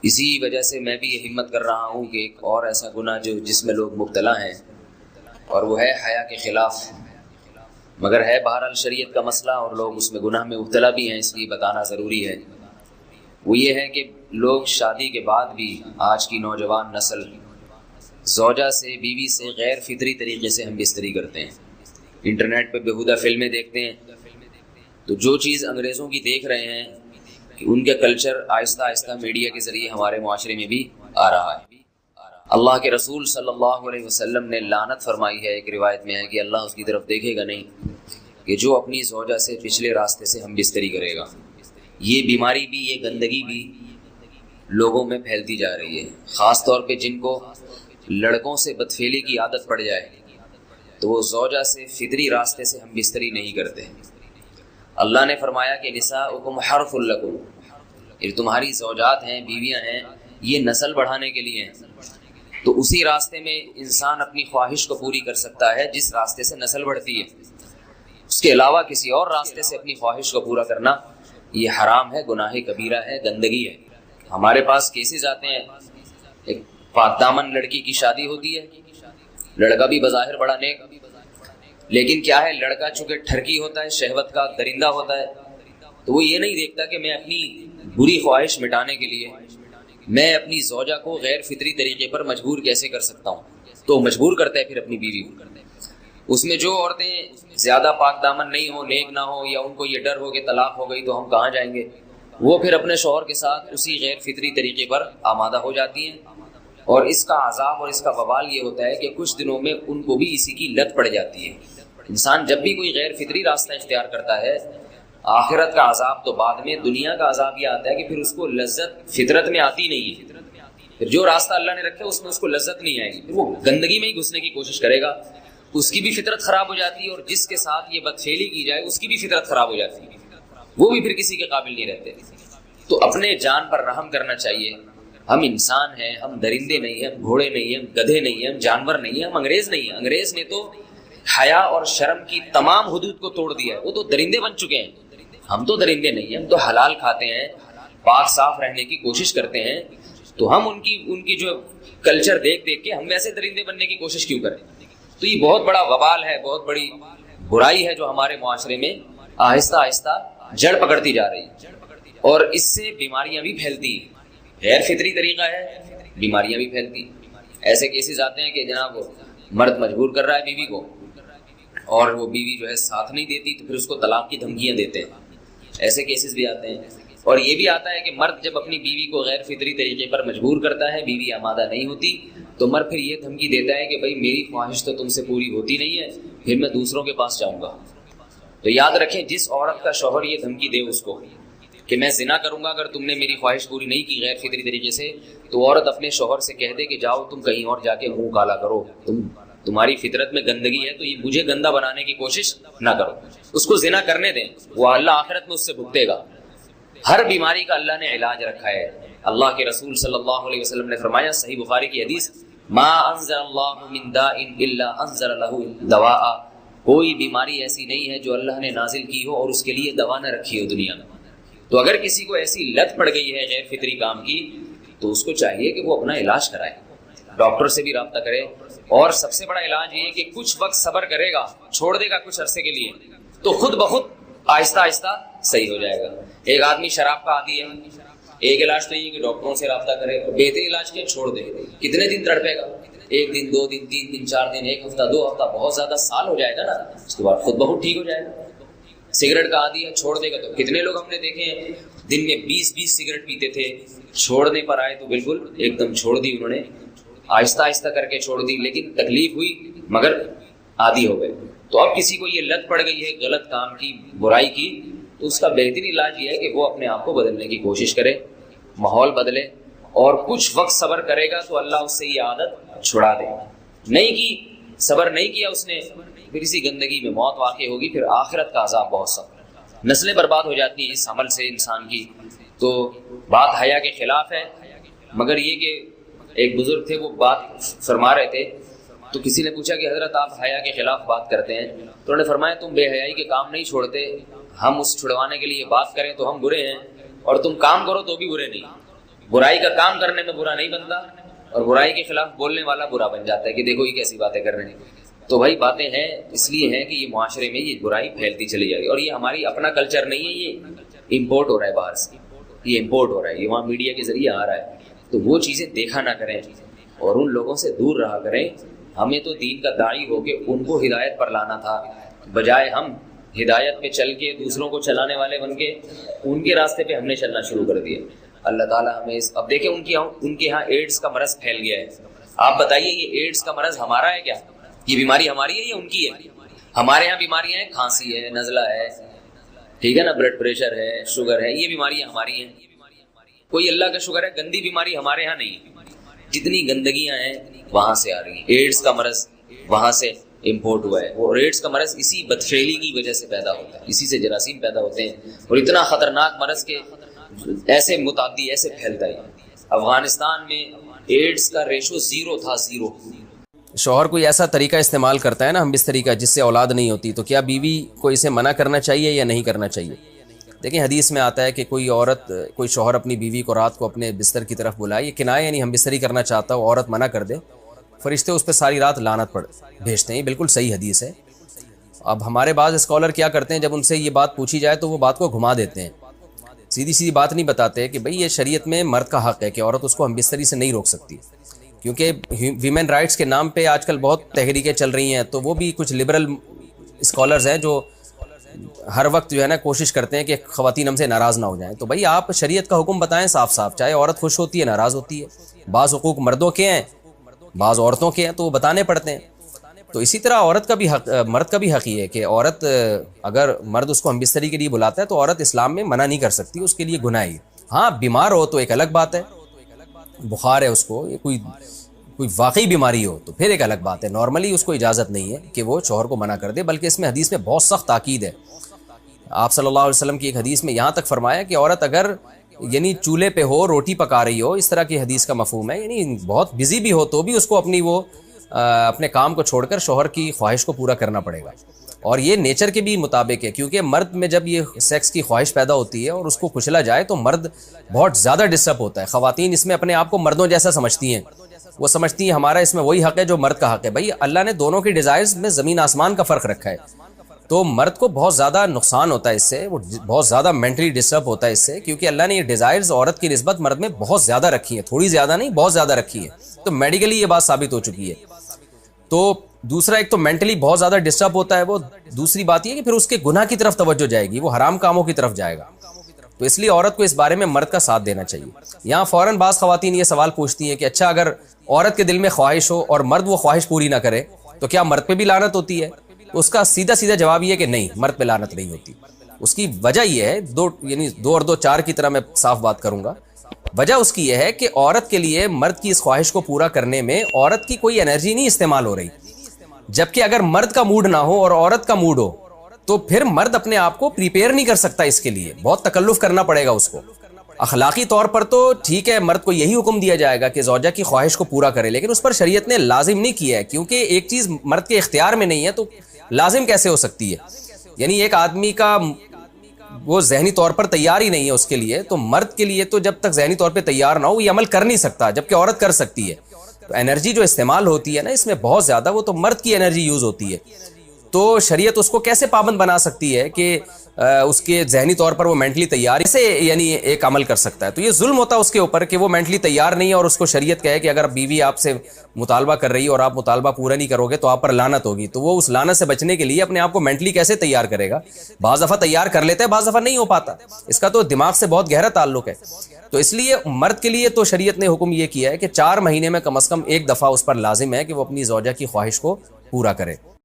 اسی وجہ سے میں بھی یہ ہمت کر رہا ہوں کہ ایک اور ایسا گناہ جس میں لوگ مبتلا ہیں، اور وہ ہے حیا کے خلاف، مگر ہے بہرحال شریعت کا مسئلہ اور لوگ اس میں گناہ میں مبتلا بھی ہیں، اس لیے بتانا ضروری ہے۔ وہ یہ ہے کہ لوگ شادی کے بعد بھی، آج کی نوجوان نسل زوجہ سے، بیوی سے غیر فطری طریقے سے ہم بستری کرتے ہیں۔ انٹرنیٹ پہ بیہودہ فلمیں دیکھتے ہیں، تو جو چیز انگریزوں کی دیکھ رہے ہیں کہ ان کا کلچر آہستہ آہستہ میڈیا کے ذریعے ہمارے معاشرے میں بھی آ رہا ہے۔ اللہ کے رسول صلی اللہ علیہ وسلم نے لعنت فرمائی ہے، ایک روایت میں ہے کہ اللہ اس کی طرف دیکھے گا نہیں کہ جو اپنی زوجہ سے پچھلے راستے سے ہم بستری کرے گا۔ یہ بیماری بھی، یہ گندگی بھی لوگوں میں پھیلتی جا رہی ہے، خاص طور پہ جن کو لڑکوں سے بدفعلی کی عادت پڑ جائے تو وہ زوجہ سے فطری راستے سے ہم بستری نہیں کرتے۔ اللہ نے فرمایا کہ نساؤکم حرث لکم، یہ تمہاری زوجات ہیں، بیویاں ہیں، یہ نسل بڑھانے کے لیے ہیں۔ تو اسی راستے میں انسان اپنی خواہش کو پوری کر سکتا ہے جس راستے سے نسل بڑھتی ہے، اس کے علاوہ کسی اور راستے سے اپنی خواہش کو پورا کرنا یہ حرام ہے، گناہ کبیرہ ہے، گندگی ہے۔ ہمارے پاس کیسز آتے ہیں، ایک پاک دامن لڑکی کی شادی ہوتی ہے، لڑکا بھی بظاہر بڑا نیک، لیکن کیا ہے، لڑکا چونکہ ٹھرکی ہوتا ہے، شہوت کا درندہ ہوتا ہے، تو وہ یہ نہیں دیکھتا کہ میں اپنی بری خواہش مٹانے کے لیے میں اپنی زوجہ کو غیر فطری طریقے پر مجبور کیسے کر سکتا ہوں، تو مجبور کرتا ہے پھر اپنی بیوی کو۔ اس میں جو عورتیں زیادہ پاک دامن نہیں ہو، نیک نہ ہو، یا ان کو یہ ڈر ہو کہ طلاق ہو گئی تو ہم کہاں جائیں گے، وہ پھر اپنے شوہر کے ساتھ اسی غیر فطری طریقے پر آمادہ ہو جاتی ہیں، اور اس کا عذاب اور اس کا وبال یہ ہوتا ہے کہ کچھ دنوں میں ان کو بھی اسی کی لت پڑ جاتی ہے۔ انسان جب بھی کوئی غیر فطری راستہ اختیار کرتا ہے، آخرت کا عذاب تو بعد میں، دنیا کا عذاب یہ آتا ہے کہ پھر اس کو لذت فطرت میں آتی نہیں ہے، پھر جو راستہ اللہ نے رکھا اس میں اس کو لذت نہیں آئے گی، پھر وہ گندگی میں ہی گھسنے کی کوشش کرے گا، اس کی بھی فطرت خراب ہو جاتی ہے، اور جس کے ساتھ یہ بدفعلی کی جائے اس کی بھی فطرت خراب ہو جاتی ہے، وہ بھی پھر کسی کے قابل نہیں رہتے۔ تو اپنے جان پر رحم کرنا چاہیے۔ ہم انسان ہیں، ہم درندے نہیں ہیں، ہم گھوڑے نہیں ہیں، ہم گدھے نہیں ہیں، ہم جانور نہیں ہیں، ہم انگریز نہیں ہیں۔ انگریز نے تو حیا اور شرم کی تمام حدود کو توڑ دیا ہے، وہ تو درندے بن چکے ہیں، ہم تو درندے نہیں ہیں، ہم تو حلال کھاتے ہیں، پاک صاف رہنے کی کوشش کرتے ہیں، تو ہم ان کی جو کلچر دیکھ کے ہم ویسے درندے بننے کی کوشش کیوں کریں؟ تو یہ بہت بڑا وبال ہے، بہت بڑی برائی ہے جو ہمارے معاشرے میں آہستہ آہستہ جڑ پکڑتی جا رہی ہے، اور اس سے بیماریاں بھی پھیلتی ہیں۔ غیر فطری طریقہ ہے، بیماریاں بھی پھیلتی ہیں۔ ایسے کیسز آتے ہیں کہ جناب مرد مجبور کر رہا ہے بیوی کو، اور وہ بیوی جو ہے ساتھ نہیں دیتی تو پھر اس کو طلاق کی دھمکیاں دیتے ہیں، ایسے کیسز بھی آتے ہیں۔ اور یہ بھی آتا ہے کہ مرد جب اپنی بیوی کو غیر فطری طریقے پر مجبور کرتا ہے، بیوی آمادہ نہیں ہوتی، تو مرد پھر یہ دھمکی دیتا ہے کہ بھائی میری خواہش تو تم سے پوری ہوتی نہیں ہے، پھر میں دوسروں کے پاس جاؤں گا۔ تو یاد رکھیں، جس عورت کا شوہر یہ دھمکی دے اس کو کہ میں زنا کروں گا اگر تم نے میری خواہش پوری نہیں کی غیر فطری طریقے سے، تو عورت اپنے شوہر سے کہہ دے کہ جاؤ تم کہیں اور جا کے منہ کالا کرو، تمہاری فطرت میں گندگی ہے تو یہ مجھے گندا بنانے کی کوشش نہ کرو، اس کو زنا کرنے دیں، وہ اللہ آخرت میں اس سے بھگتے گا۔ ہر بیماری کا اللہ نے علاج رکھا ہے۔ اللہ کے رسول صلی اللہ علیہ وسلم نے فرمایا، صحیح بخاری کی حدیث، ما انزل اللہ من داء الا انزل له دواء، کوئی بیماری ایسی نہیں ہے جو اللہ نے نازل کی ہو اور اس کے لیے دوا نہ رکھی ہو دنیا میں۔ تو اگر کسی کو ایسی لت پڑ گئی ہے غیر فطری کام کی، تو اس کو چاہیے کہ وہ اپنا علاج کرائے، ڈاکٹر سے بھی رابطہ کرے، اور سب سے بڑا علاج یہ ہے کہ کچھ وقت صبر کرے گا، چھوڑ دے گا کچھ عرصے کے لیے، تو خود بخود آہستہ آہستہ صحیح ہو جائے گا۔ ایک آدمی شراب کا عادی ہے، ایک علاج تو یہ ہے کہ ڈاکٹروں سے رابطہ کرے، بہترین علاج کیا، چھوڑ دے۔ کتنے دن تڑپے گا؟ 1 دن، 2 دن، 3 دن، 4 دن، 1 ہفتہ، 2 ہفتہ، بہت زیادہ سال ہو جائے گا نا، اس کے بعد خود بخود ٹھیک ہو جائے گا۔ سگریٹ کا عادی ہے، چھوڑ دے گا، تو کتنے لوگ ہم نے دیکھے ہیں دن میں 20 سگریٹ پیتے تھے، چھوڑنے پر آئے تو بالکل ایک دم چھوڑ دی انہوں نے، آہستہ آہستہ کر کے چھوڑ دی، لیکن تکلیف ہوئی مگر عادی ہو گئے۔ تو اب کسی کو یہ لت پڑ گئی ہے غلط کام کی، برائی کی، تو اس کا بہترین علاج یہ ہے کہ وہ اپنے آپ کو بدلنے کی کوشش کرے، ماحول بدلے، اور کچھ وقت صبر کرے گا تو اللہ اس سے یہ عادت چھڑا دے۔ نہیں کی، صبر نہیں کیا اس نے، پھر اسی گندگی میں موت واقع ہوگی، پھر آخرت کا عذاب بہت سخت، نسلیں برباد ہو جاتی ہیں اس عمل سے انسان کی۔ تو بات حیا کے خلاف ہے، مگر یہ کہ ایک بزرگ تھے، وہ بات فرما رہے تھے، تو کسی نے پوچھا کہ حضرت آپ حیا کے خلاف بات کرتے ہیں، تو انہوں نے فرمایا تم بے حیائی کے کام نہیں چھوڑتے، ہم اس چھڑوانے کے لیے بات کریں تو ہم برے ہیں، اور تم کام کرو تو بھی برے نہیں۔ برائی کا کام کرنے میں برا نہیں بنتا، اور برائی کے خلاف بولنے والا برا بن جاتا ہے کہ دیکھو یہ کیسی باتیں کر رہے ہیں۔ تو بھائی باتیں ہیں اس لیے ہیں کہ یہ معاشرے میں یہ برائی پھیلتی چلی جائے گی، اور یہ ہماری اپنا کلچر نہیں ہے، یہ امپورٹ ہو رہا ہے باہر سے، یہ امپورٹ ہو رہا ہے، یہ وہاں میڈیا کے ذریعے آ رہا ہے۔ تو وہ چیزیں دیکھا نہ کریں اور ان لوگوں سے دور رہا کریں۔ ہمیں تو دین کا داعی ہو کے ان کو ہدایت پر لانا تھا، بجائے ہم ہدایت پہ چل کے دوسروں کو چلانے والے بن کے ان کے راستے پہ ہم نے چلنا شروع کر دیا۔ اللہ تعالیٰ ہمیں اب دیکھیں ان کے یہاں ایڈس کا مرض پھیل گیا ہے۔ آپ بتائیے یہ ایڈس کا مرض ہمارا ہے کیا؟ یہ بیماری ہماری ہے یا ان کی ہے؟ ہمارے یہاں بیماریاں ہیں، کھانسی ہے، نزلہ ہے، ٹھیک ہے نا، بلڈ پریشر ہے، شوگر ہے، یہ بیماریاں ہماری ہیں۔ کوئی اللہ کا شکر ہے گندی بیماری ہمارے یہاں نہیں ہے۔ جتنی گندگیاں ہیں وہاں سے آ رہی ہیں۔ ایڈس کا مرض وہاں سے امپورٹ ہوا ہے، اور ایڈس کا مرض اسی بدفعلی کی وجہ سے پیدا ہوتا ہے، اسی سے جراثیم پیدا ہوتے ہیں، اور اتنا خطرناک مرض کے ایسے متعدی ایسے پھیلتا ہے۔ افغانستان میں ایڈس کا ریشو 0 تھا، 0۔ شوہر کوئی ایسا طریقہ استعمال کرتا ہے نا ہم بستری کا جس سے اولاد نہیں ہوتی، تو کیا بیوی کو اسے منع کرنا چاہیے یا نہیں کرنا چاہیے؟ دیکھیں حدیث میں آتا ہے کہ کوئی شوہر اپنی بیوی کو رات کو اپنے بستر کی طرف بلائے، یہ کنایہ یعنی ہم بستری کرنا چاہتا ہو، عورت منع کر دے، فرشتے اس پہ ساری رات لعنت بھیجتے ہیں۔ یہ بالکل صحیح حدیث ہے۔ اب ہمارے بعض اسکالر کیا کرتے ہیں، جب ان سے یہ بات پوچھی جائے تو وہ بات کو گھما دیتے ہیں، سیدھی بات نہیں بتاتے کہ بھئی یہ شریعت میں مرد کا حق ہے کہ عورت اس کو ہم بستری سے نہیں روک سکتی، کیونکہ ویمن رائٹس کے نام پہ آج کل بہت تحریکیں چل رہی ہیں، تو وہ بھی کچھ لبرل اسکالرز ہیں جو ہر وقت جو ہے نا کوشش کرتے ہیں کہ خواتین ہم سے ناراض نہ ہو جائیں۔ تو بھئی آپ شریعت کا حکم بتائیں صاف صاف، چاہے عورت خوش ہوتی ہے ناراض ہوتی ہے، بعض حقوق مردوں کے ہیں بعض عورتوں کے ہیں تو وہ بتانے پڑتے ہیں۔ تو اسی طرح مرد کا بھی حق یہ ہے کہ عورت اگر مرد اس کو ہم بستری کے لیے بلاتا ہے تو عورت اسلام میں منع نہیں کر سکتی، اس کے لیے گناہ ہے۔ ہاں بیمار ہو تو ایک الگ بات ہے، بخار ہے اس کو، یہ کوئی واقعی بیماری ہو تو پھر ایک الگ بات ہے، نارملی اس کو اجازت نہیں ہے کہ وہ شوہر کو منع کر دے، بلکہ اس میں حدیث میں بہت سخت تاکید ہے۔ آپ صلی اللہ علیہ وسلم کی ایک حدیث میں یہاں تک فرمایا کہ عورت اگر یعنی چولہے پہ ہو، روٹی پکا رہی ہو، اس طرح کی حدیث کا مفہوم ہے، یعنی بہت بزی بھی ہو تو بھی اس کو اپنے کام کو چھوڑ کر شوہر کی خواہش کو پورا کرنا پڑے گا، اور یہ نیچر کے بھی مطابق ہے، کیونکہ مرد میں جب یہ سیکس کی خواہش پیدا ہوتی ہے اور اس کو کچلا جائے تو مرد بہت زیادہ ڈسٹرب ہوتا ہے۔ خواتین اس میں اپنے آپ کو مردوں جیسا سمجھتی ہیں، وہ سمجھتی ہیں ہمارا اس میں وہی حق ہے جو مرد کا حق ہے۔ بھائی اللہ نے دونوں کی ڈیزائرز میں زمین آسمان کا فرق رکھا ہے، تو مرد کو بہت زیادہ نقصان ہوتا ہے اس سے، وہ بہت زیادہ مینٹلی ڈسٹرب ہوتا ہے اس سے، کیونکہ اللہ نے یہ ڈیزائرز عورت کی نسبت مرد میں بہت زیادہ رکھی ہیں، تھوڑی زیادہ نہیں بہت زیادہ رکھی ہے، تو میڈیکلی یہ بات ثابت ہو چکی ہے۔ تو دوسرا ایک تو مینٹلی بہت زیادہ ڈسٹرب ہوتا ہے وہ، دوسری بات یہ کہ پھر اس کے گناہ کی طرف توجہ جائے گی، وہ حرام کاموں کی طرف جائے گا، تو اس لیے عورت کو اس بارے میں مرد کا ساتھ دینا چاہیے۔ یہاں فوراً بعض خواتین یہ سوال پوچھتی ہیں کہ اچھا اگر عورت کے دل میں خواہش ہو اور مرد وہ خواہش پوری نہ کرے تو کیا مرد پہ بھی لعنت ہوتی ہے؟ تو اس کا سیدھا جواب یہ ہے کہ نہیں، مرد پہ لعنت نہیں ہوتی۔ اس کی وجہ یہ ہے، دو اور دو چار کی طرح میں صاف بات کروں گا، وجہ اس کی یہ ہے کہ عورت کے لیے مرد کی اس خواہش کو پورا کرنے میں عورت کی کوئی انرجی نہیں استعمال ہو رہی، جبکہ اگر مرد کا موڈ نہ ہو اور عورت کا موڈ ہو تو پھر مرد اپنے آپ کو پریپیئر نہیں کر سکتا، اس کے لیے بہت تکلف کرنا پڑے گا اس کو۔ اخلاقی طور پر تو ٹھیک ہے مرد کو یہی حکم دیا جائے گا کہ زوجہ کی خواہش کو پورا کرے، لیکن اس پر شریعت نے لازم نہیں کیا ہے، کیونکہ ایک چیز مرد کے اختیار میں نہیں ہے تو لازم کیسے ہو سکتی ہے؟ یعنی ایک آدمی کا وہ ذہنی طور پر تیار ہی نہیں ہے اس کے لیے، تو مرد کے لیے تو جب تک ذہنی طور پہ تیار نہ ہو یہ عمل کر نہیں سکتا، جبکہ عورت کر سکتی ہے۔ تو انرجی جو استعمال ہوتی ہے نا اس میں بہت زیادہ، وہ تو مرد کی انرجی یوز ہوتی ہے، تو شریعت اس کو کیسے پابند بنا سکتی ہے کہ اس کے ذہنی طور پر وہ مینٹلی تیار سے یعنی ایک عمل کر سکتا ہے؟ تو یہ ظلم ہوتا ہے اس کے اوپر کہ وہ مینٹلی تیار نہیں ہے، اور اس کو شریعت کہے کہ اگر بیوی آپ سے مطالبہ کر رہی ہے اور آپ مطالبہ پورا نہیں کرو گے تو آپ پر لعنت ہوگی، تو وہ اس لعنت سے بچنے کے لیے اپنے آپ کو مینٹلی کیسے تیار کرے گا؟ بعض دفعہ تیار کر لیتا ہے، بعض دفعہ نہیں ہو پاتا، اس کا تو دماغ سے بہت گہرا تعلق ہے۔ تو اس لیے مرد کے لیے تو شریعت نے حکم یہ کیا ہے کہ 4 مہینے میں کم از کم ایک دفعہ اس پر لازم ہے کہ وہ اپنی زوجہ کی خواہش کو پورا کرے۔